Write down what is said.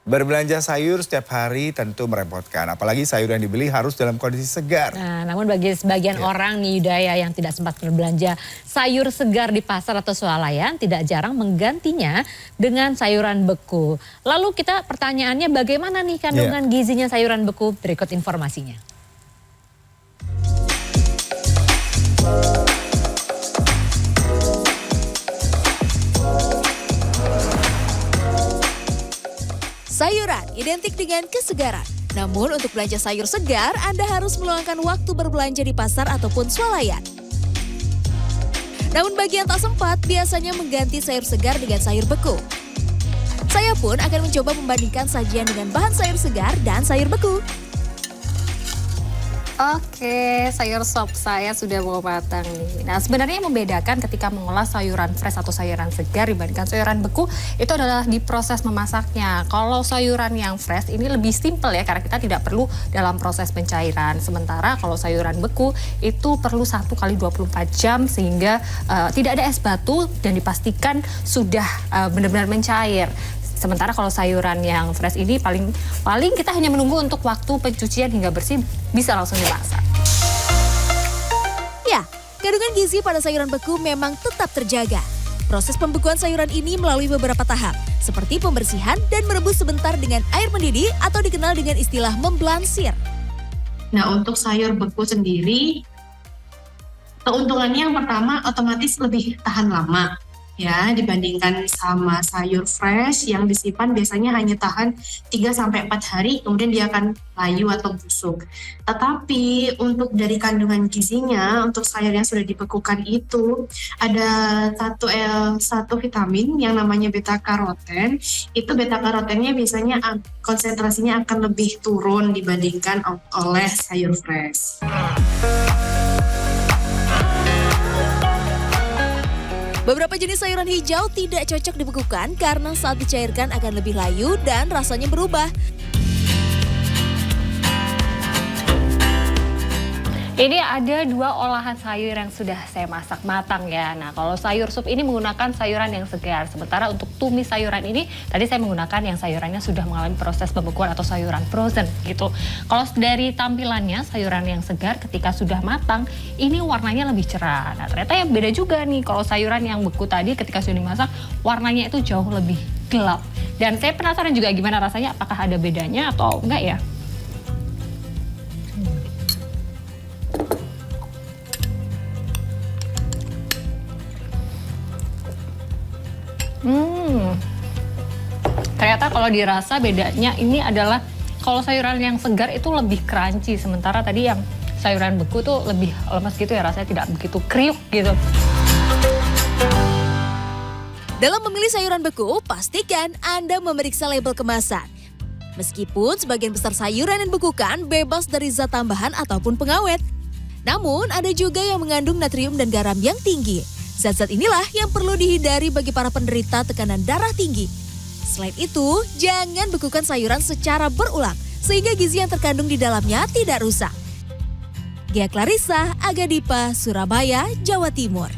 Berbelanja sayur setiap hari tentu merepotkan, apalagi sayur yang dibeli harus dalam kondisi segar. Nah, namun bagi sebagian orang nih Yudaya yang tidak sempat berbelanja sayur segar di pasar atau swalayan, tidak jarang menggantinya dengan sayuran beku. Lalu pertanyaannya bagaimana nih kandungan gizinya sayuran beku? Berikut informasinya. Sayuran identik dengan kesegaran. Namun untuk belanja sayur segar, Anda harus meluangkan waktu berbelanja di pasar ataupun swalayan. Namun bagi yang tak sempat, biasanya mengganti sayur segar dengan sayur beku. Saya pun akan mencoba membandingkan sajian dengan bahan sayur segar dan sayur beku. Oke, sayur sop saya sudah mau matang nih. Nah, sebenarnya yang membedakan ketika mengolah sayuran fresh atau sayuran segar dibandingkan sayuran beku itu adalah di proses memasaknya. Kalau sayuran yang fresh ini lebih simpel ya, karena kita tidak perlu dalam proses pencairan. Sementara kalau sayuran beku itu perlu 1 kali 24 jam sehingga tidak ada es batu dan dipastikan sudah benar-benar mencair. Sementara kalau sayuran yang fresh ini paling kita hanya menunggu untuk waktu pencucian hingga bersih, bisa langsung dimasak. Ya, kandungan gizi pada sayuran beku memang tetap terjaga. Proses pembekuan sayuran ini melalui beberapa tahap, seperti pembersihan dan merebus sebentar dengan air mendidih atau dikenal dengan istilah memblansir. Nah, untuk sayur beku sendiri, keuntungannya yang pertama otomatis lebih tahan lama. Ya, dibandingkan sama sayur fresh yang disimpan biasanya hanya tahan 3-4 hari, kemudian dia akan layu atau busuk. Tetapi untuk dari kandungan gizinya, untuk sayur yang sudah dibekukan itu ada satu vitamin yang namanya beta karoten. Itu beta karotennya biasanya konsentrasinya akan lebih turun dibandingkan oleh sayur fresh. Beberapa jenis sayuran hijau tidak cocok dibekukan karena saat dicairkan akan lebih layu dan rasanya berubah. Ini ada 2 olahan sayur yang sudah saya masak matang ya. Nah, kalau sayur sup ini menggunakan sayuran yang segar. Sementara untuk tumis sayuran ini, tadi saya menggunakan yang sayurannya sudah mengalami proses pembekuan atau sayuran frozen gitu. Kalau dari tampilannya, sayuran yang segar ketika sudah matang, ini warnanya lebih cerah. Nah, ternyata yang beda juga nih, kalau sayuran yang beku tadi ketika sudah dimasak, warnanya itu jauh lebih gelap. Dan saya penasaran juga gimana rasanya, apakah ada bedanya atau enggak ya? Ternyata kalau dirasa bedanya ini adalah kalau sayuran yang segar itu lebih crunchy, sementara tadi yang sayuran beku tuh lebih lemas gitu ya, rasanya tidak begitu kriuk gitu. Dalam memilih sayuran beku, pastikan Anda memeriksa label kemasan. Meskipun sebagian besar sayuran yang dibekukan bebas dari zat tambahan ataupun pengawet. Namun ada juga yang mengandung natrium dan garam yang tinggi. Zat-zat inilah yang perlu dihindari bagi para penderita tekanan darah tinggi. Selain itu, jangan bekukan sayuran secara berulang, sehingga gizi yang terkandung di dalamnya tidak rusak. Gia Clarissa, Aga Dipa, Surabaya, Jawa Timur.